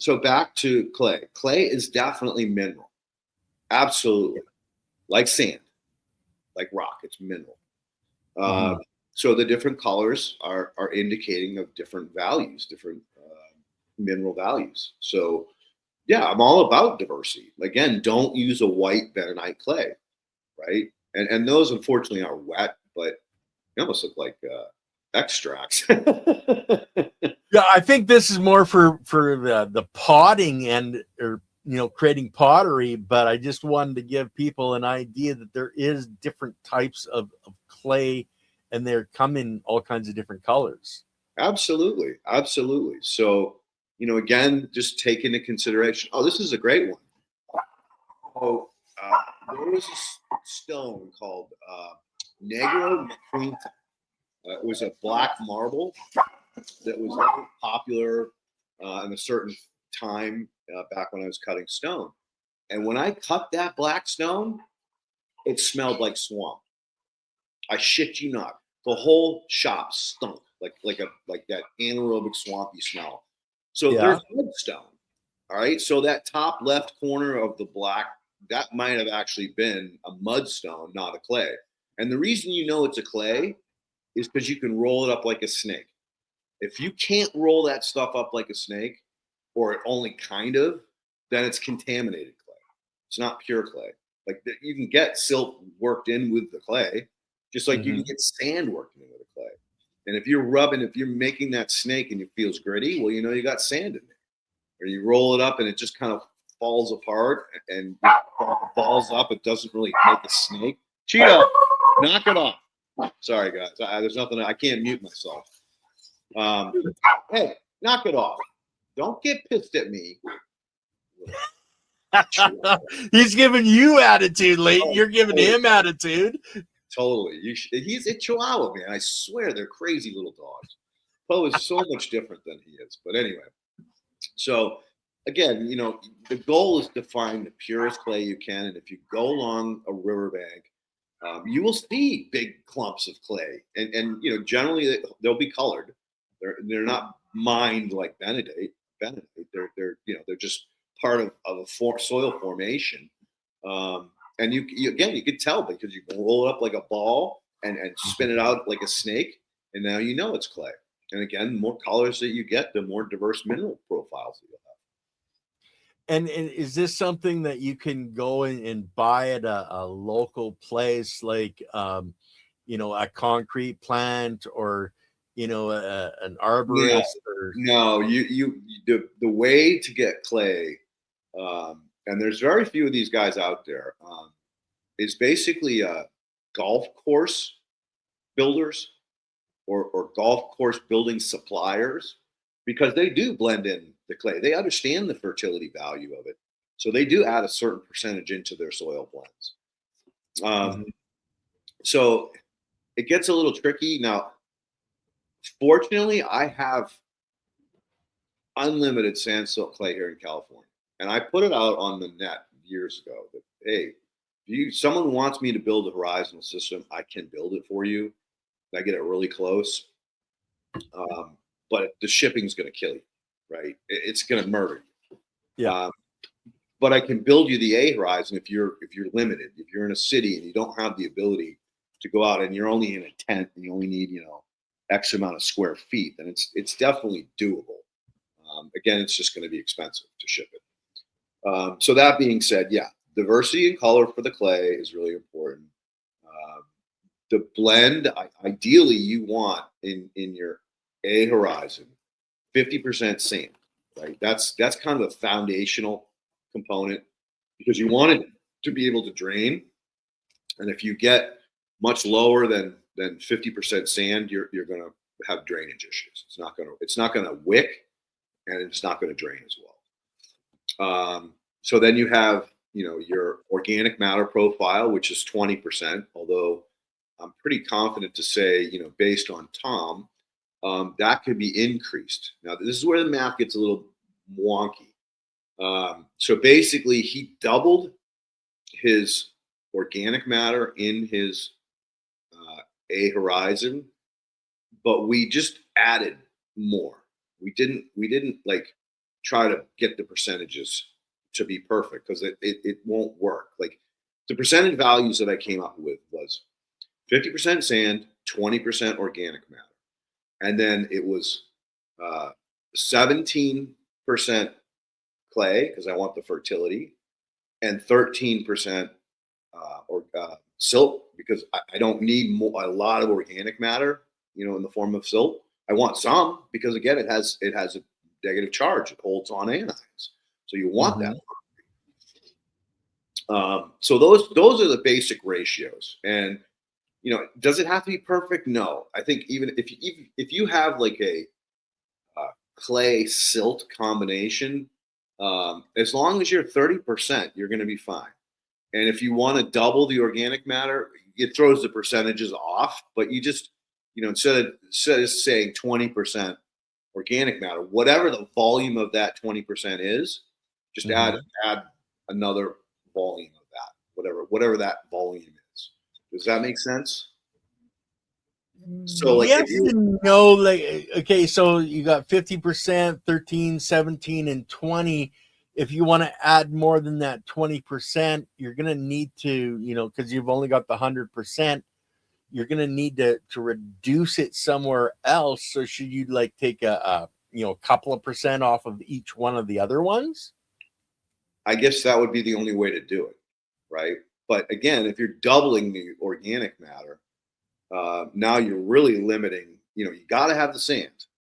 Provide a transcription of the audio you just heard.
So back to clay. Clay is definitely mineral. Absolutely. Like sand, like rock, it's mineral. Mhm. So the different colors are indicating of different values, different mineral values. So yeah, I'm all about diversity. Again, don't use a white bentonite clay, right? And those unfortunately are wet, but they almost look like extracts. Yeah, I think this is more for the potting and or creating pottery, but I just wanted to give people an idea that there is different types of clay, and they come in all kinds of different colors. Absolutely, absolutely. So again, just take into consideration. Oh, this is a great one. Oh, there was a stone called Negro McQueen. It was a black marble that was very popular in a certain time back when I was cutting stone. And when I cut that black stone, it smelled like swamp. I shit you not. The whole shop stunk like that anaerobic swampy smell. So Yeah. there's mudstone. All right. So that top left corner of the black, that might have actually been a mudstone, not a clay. And the reason you know it's a clay is because you can roll it up like a snake. If you can't roll that stuff up like a snake, or only kind of, then it's contaminated clay. It's not pure clay. Like you can get silt worked in with the clay, just like you can Hmm. get sand worked in with the clay. And if you're making that snake and it feels gritty, well, you got sand in there. Or you roll it up and it just kind of falls apart and falls up. It doesn't really make a snake. Cheetah, knock it off. Sorry, guys. There's nothing. I can't mute myself. Hey, knock it off. Don't get pissed at me. He's giving you attitude, Leighton. Oh, You're giving totally. him attitude. Totally. He's a Chihuahua, man. I swear they're crazy little dogs. Poe is so much different than he is. But anyway, so again, the goal is to find the purest clay you can. And if you go along a riverbank, you will see big clumps of clay. And generally they'll be colored. They're not mined like Bentonite. They're just part of a soil formation. And you could tell because you can roll it up like a ball and spin it out like a snake, and now it's clay. And again, the more colors that you get, the more diverse mineral profiles that you'll have. And is this something that you can go and buy at a local place, like a concrete plant, or an No, arborist, or no, the way to get clay, and there's very few of these guys out there, is basically golf course builders or golf course building suppliers, because they do blend in the clay. They understand the fertility value of it. So they do add a certain percentage into their soil blends. Um, Mhm. so it gets a little tricky. Now, fortunately, I have unlimited sand silt clay here in California. And I put it out on the net years ago that, hey, if someone wants me to build a horizontal system, I can build it for you. I get it really close. But the shipping's going to kill you, right? It's going to murder you. Yeah. But I can build you the A horizon if you're limited, if you're in a city and you don't have the ability to go out and you're only in a tent and you only need X amount of square feet, then it's definitely doable. Again, it's just going to be expensive to ship it. So that being said, yeah, diversity in color for the clay is really important. Um, the blend, ideally, you want in your A horizon 50% sand, right? That's kind of a foundational component because you want it to be able to drain. And if you get much lower than 50% sand, you're going to have drainage issues. It's not going to wick, and it's not going to drain as well. So then you have, your organic matter profile, which is 20%, although I'm pretty confident to say, based on Tom, that could be increased. Now, this is where the math gets a little wonky. So basically, he doubled his organic matter in his A horizon, but we just added more. We didn't like try to get the percentages to be perfect, because it won't work. Like the percentage values that I came up with was 50% sand, 20% organic matter. And then it was 17% clay, because I want the fertility, and 13% or silt, because I don't need a lot of organic matter, in the form of silt. I want some because, again, it has a negative charge. It holds on anions, so you want that. So those are the basic ratios. And does it have to be perfect? No. I think even if you have like a clay silt combination, as long as you're 30%, you're going to be fine. And if you want to double the organic matter, it throws the percentages off. But you just, instead of saying 20% organic matter, whatever the volume of that 20% is, just add another volume of that, whatever that volume is. Does that make sense? So like, Yes and no. Like, okay, so you got 50%, 13, 17, and 20. If you want to add more than that 20%, you're going to need to, because you've only got the 100%, you're going to need to reduce it somewhere else. So should you like take a couple of percent off of each one of the other ones? I guess that would be the only way to do it, right? But again, if you're doubling the organic matter, now you're really limiting. You got to have the sand.